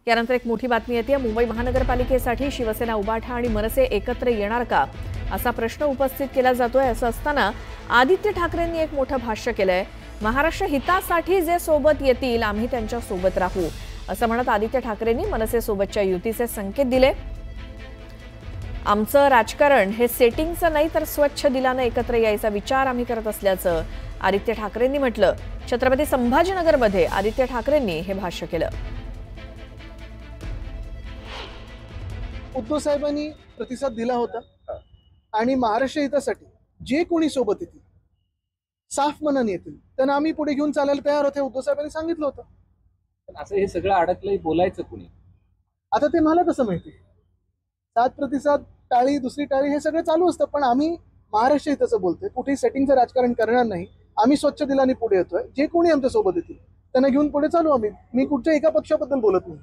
यानंतर एक मोठी बातमी येते। मुंबई महानगरपालिकेसाठी शिवसेना, उबाठा आणि मनसे एकत्र येणार का असा प्रश्न उपस्थित केला जातोय। असं असताना आदित्य ठाकरेंनी एक मोठं भाष्य केलंय। महाराष्ट्र हितासाठी जे सोबत येतील आम्ही त्यांच्या सोबत राहू असं म्हणत आदित्य ठाकरेंनी मनसे सोबतच्या युतीचे संकेत दिले। आमचं राजकारण हे सेटिंगचं नाही तर स्वच्छ दिलानं एकत्र यायचा विचार आम्ही करत असल्याचं आदित्य ठाकरेंनी म्हटलं। छत्रपती संभाजीनगरमध्ये आदित्य ठाकरेंनी हे भाष्य केलं। उद्धव साहेबांनी प्रतिसाद दिला होता आणि महाराष्ट्र हितासाठी जे कोणी सोबत येतील साफ मनाने येतील त्यांना आम्ही पुढे घेऊन चालायला तयार होते, उद्धव साहेबांनी सांगितलं होतं। पण असं हे सगळं अडकलंय, बोलायचं कुणी? आता ते मला कसं माहिती? 7 प्रतिसाद, टाळी, दुसरी टाळी हे सगळं चालू असतं, पण आम्ही महाराष्ट्र हिताचं बोलतोय, कुठेही सेटिंगचं राजकारण करणार नाही। आम्ही स्वच्छ दिलाने पुढे येतोय, जे कोणी आमच्या सोबत येतील त्यांना घेऊन पुढे चालू आम्ही। मी कुठच्या एका पक्षाबद्दल बोलत नाही।